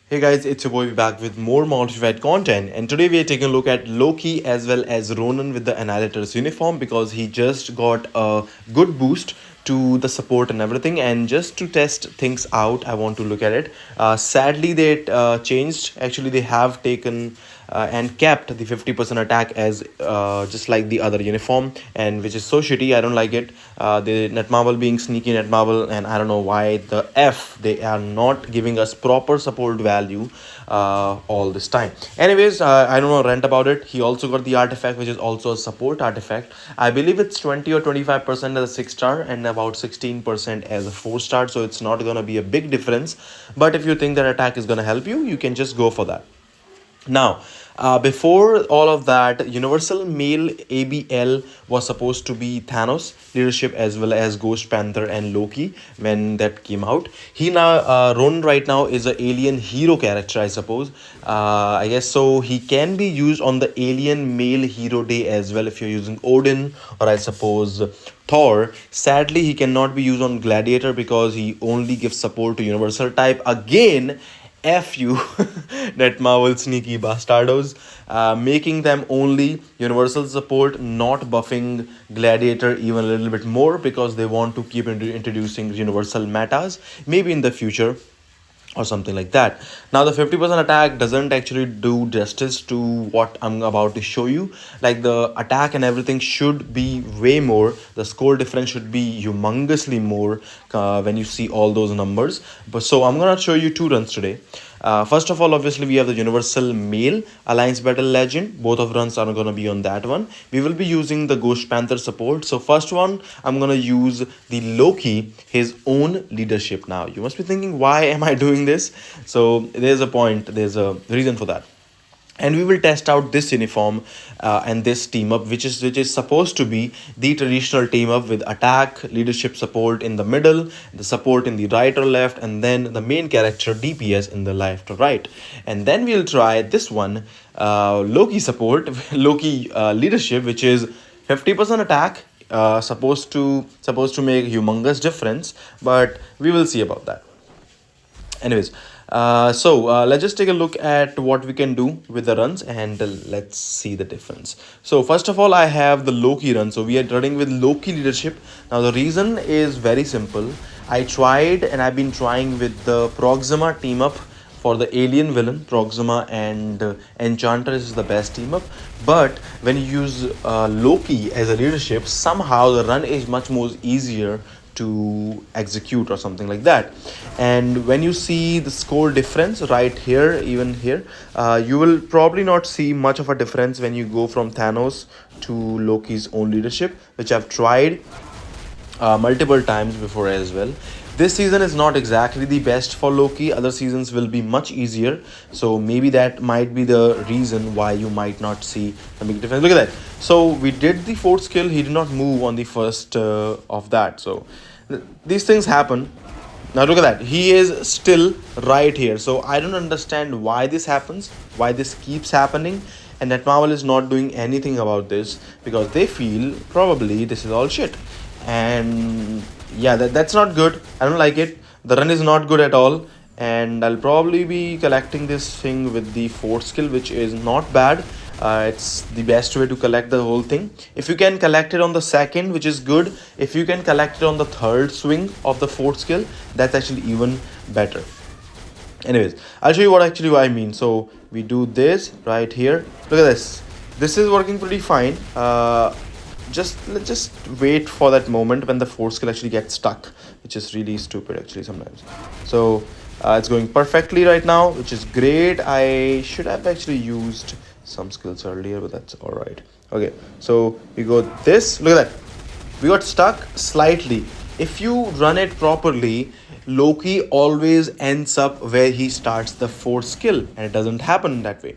Hey guys, it's your boy back with more Multified content, and today we are taking a look at Loki as well as Ronan with the Annihilator's uniform because he just got a good boost to the support and everything. And just to test things out, I want to look at it. Sadly, they changed. Actually, they have taken and kept the 50% attack as just like the other uniform, and which is so shitty. I don't like it. The Netmarble being sneaky Netmarble, and I don't know why the F they are not giving us proper support value all this time. Anyways, I don't know rant about it. He also got the artifact, which is also a support artifact. I believe it's 20 or 25% as a 6-star and about 16% as a 4-star. So it's not gonna be a big difference. But if you think that attack is gonna help you, you can just go for that. Now, before all of that, Universal Male ABL was supposed to be Thanos leadership as well as Ghost Panther and Loki when that came out. He now Ronan right now is an alien hero character, I suppose. I guess so. He can be used on the alien male hero day as well if you're using Odin or I suppose Thor. Sadly, he cannot be used on Gladiator because he only gives support to Universal type again. F you, that Marvel sneaky bastardos, making them only universal support, not buffing Gladiator even a little bit more because they want to keep introducing universal metas, maybe in the future or something like that. Now the 50% attack doesn't actually do justice to what I'm about to show you. Like the attack and everything should be way more. The score difference should be humongously more when you see all those numbers. But so I'm gonna show you two runs today. First of all, obviously we have the Universal Male Alliance Battle Legend. Both of runs are gonna be on that one. We will be using the Ghost Panther support. So first one, I'm gonna use the Loki, his own leadership. Now you must be thinking, why am I doing this? So there's a point, there's a reason for that, and we will test out this uniform and this team up, which is supposed to be the traditional team up with attack leadership support in the middle, the support in the right or left, and then the main character DPS in the left or right. And then we'll try this one, Loki support Loki leadership, which is 50% attack, supposed to make a humongous difference, but we will see about that. Anyways, let's just take a look at what we can do with the runs, and let's see the difference. So first of all, I have the Loki run. So we are running with Loki leadership. Now the reason is very simple. I tried and I've been trying with the Proxima team up for the alien villain. Proxima and Enchantress is the best team up, but when you use Loki as a leadership, somehow the run is much more easier to execute or something like that. And when you see the score difference right here, even here, you will probably not see much of a difference when you go from Thanos to Loki's own leadership, which I've tried multiple times before as well. This season is not exactly the best for Loki. Other seasons will be much easier. So maybe that might be the reason why you might not see a big difference. Look at that. So we did the fourth skill. He did not move on the first of that. So these things happen. Now look at that. He is still right here. So I don't understand why this happens, why this keeps happening. And that Marvel is not doing anything about this because they feel probably this is all shit. And yeah, that's not good. I don't like it. The run is not good at all, and I'll probably be collecting this thing with the fourth skill, which is not bad. It's the best way to collect the whole thing. If you can collect it on the second, which is good. If you can collect it on the third swing of the fourth skill, that's actually even better. Anyways, I'll show you what I mean. So we do this right here. Look at this. This is working pretty fine. Let's just wait for that moment when the fourth skill actually gets stuck, which is really stupid actually sometimes. So it's going perfectly right now, which is great. I should have actually used some skills earlier, but that's all right. Okay, so we got this. Look at that. We got stuck slightly. If you run it properly, Loki always ends up where he starts the fourth skill, and it doesn't happen that way.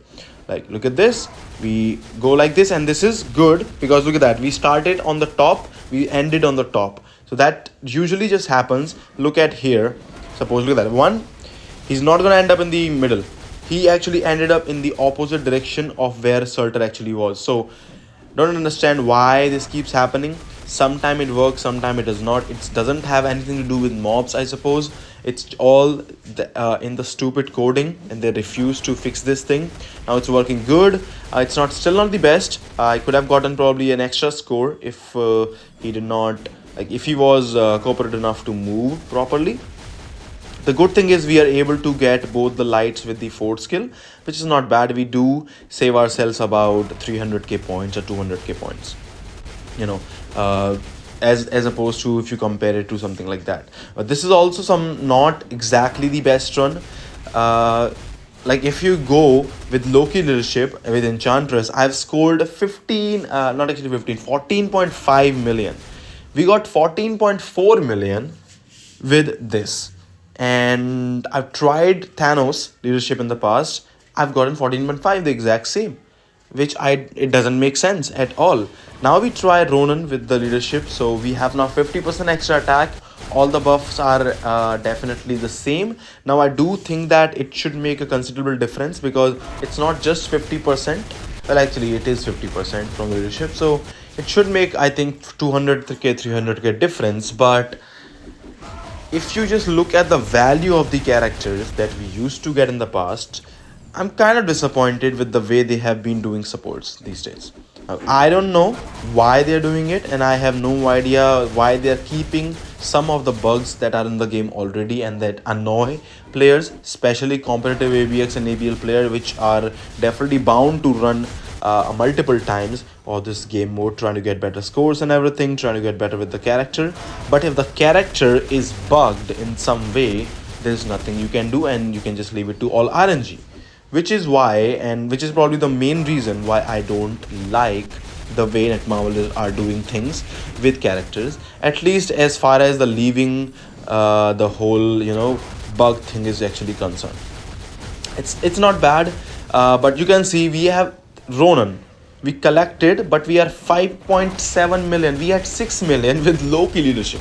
Like, look at this. We go like this, and this is good because look at that. We started on the top, we ended on the top. So that usually just happens. Look at here. Suppose, look at that. One, he's not going to end up in the middle. He actually ended up in the opposite direction of where Surtur actually was. So don't understand why this keeps happening. Sometime it works, sometime it does not. It doesn't have anything to do with mobs, I suppose. It's all in the stupid coding, and they refuse to fix this thing. Now it's working good. It's not still not the best. I could have gotten probably an extra score if he did not, like, if he was cooperative enough to move properly. The good thing is we are able to get both the lights with the fort skill, which is not bad. We do save ourselves about 300k points or 200k points, you know, uh, as opposed to if you compare it to something like that. But this is also some not exactly the best run. uh, like if you go with Loki leadership with Enchantress, I've scored 15, not actually 15, 14.5 million. We got 14.4 million with this. And I've tried Thanos leadership in the past. I've gotten 14.5, the exact same, which I it doesn't make sense at all. Now we try Ronan with the leadership, so we have now 50% extra attack. All the buffs are definitely the same. Now I do think that it should make a considerable difference because it's not just 50%. Well, actually, it is 50% from leadership, so it should make, I think, 200k, 300k difference. But if you just look at the value of the characters that we used to get in the past, I'm kind of disappointed with the way they have been doing supports these days. I don't know why they're doing it, and I have no idea why they're keeping some of the bugs that are in the game already and that annoy players, especially competitive ABX and ABL player, which are definitely bound to run multiple times or this game mode, trying to get better scores and everything, trying to get better with the character. But if the character is bugged in some way, there's nothing you can do, and you can just leave it to all RNG, which is why, and which is probably the main reason why I don't like the way that Marvel are doing things with characters, at least as far as the leaving the whole, bug thing is actually concerned. It's not bad, but you can see we have Ronan. We collected, but we are 5.7 million. We had 6 million with Loki leadership.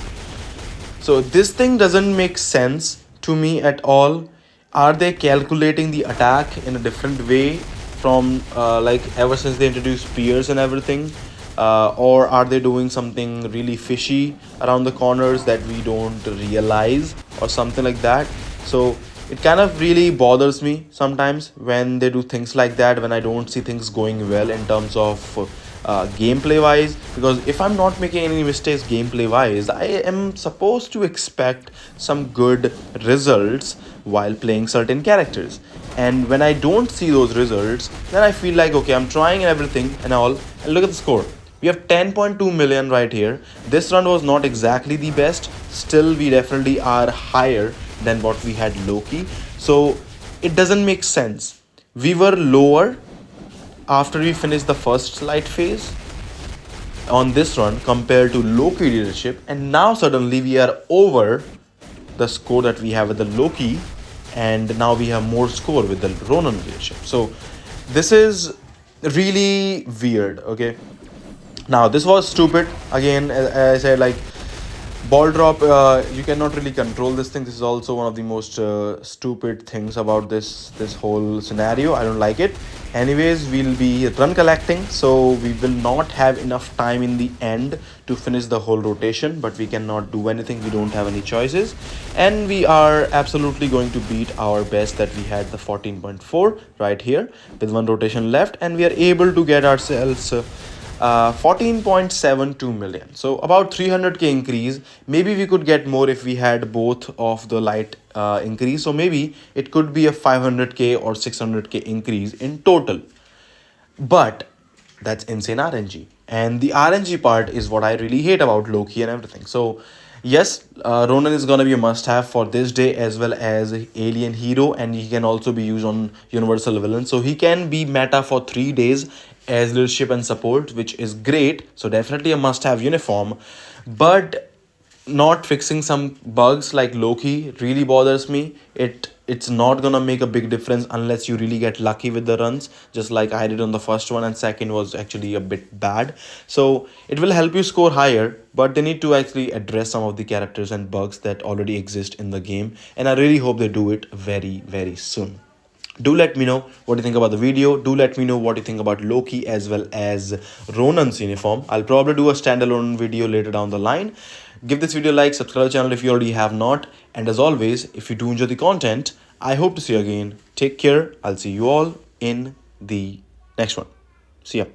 So this thing doesn't make sense to me at all. Are they calculating the attack in a different way from like ever since they introduced spears and everything? Or are they doing something really fishy around the corners that we don't realize or something like that? So it kind of really bothers me sometimes when they do things like that, when I don't see things going well in terms of gameplay wise. Because if I'm not making any mistakes gameplay wise, I am supposed to expect some good results while playing certain characters. And when I don't see those results, then I feel like, okay, I'm trying everything and all, and look at the score. We have 10.2 million right here. This run was not exactly the best. Still, we definitely are higher than what we had Loki. So it doesn't make sense. We were lower after we finished the first light phase on this run compared to Loki leadership, and now suddenly we are over the score that we have with the Loki, and now we have more score with the Ronan leadership. So this is really weird. Okay, now this was stupid again. As I said, like, ball drop, you cannot really control this thing. This is also one of the most stupid things about this whole scenario. I don't like it. Anyways, we'll be run collecting, so we will not have enough time in the end to finish the whole rotation, but we cannot do anything. We don't have any choices, and we are absolutely going to beat our best that we had, the 14.4 right here with one rotation left, and we are able to get ourselves 14.72 million. So about 300k increase. Maybe we could get more if we had both of the light increase. So maybe it could be a 500k or 600k increase in total. But that's insane RNG. And the RNG part is what I really hate about Loki and everything. So yes, Ronan is gonna be a must-have for this day as well as Alien Hero, and he can also be used on Universal Villain. So he can be meta for 3 days as leadership and support, which is great. So definitely a must-have uniform. But not fixing some bugs like Loki really bothers me. It's not gonna make a big difference unless you really get lucky with the runs, just like I did on the first one, and second was actually a bit bad. So it will help you score higher, but they need to actually address some of the characters and bugs that already exist in the game, and I really hope they do it very, very soon. Do let me know what you think about the video. Do let me know what you think about Loki as well as Ronan's uniform. I'll probably do a standalone video later down the line. Give this video a like, subscribe to the channel if you already have not. And as always, if you do enjoy the content, I hope to see you again. Take care. I'll see you all in the next one. See ya.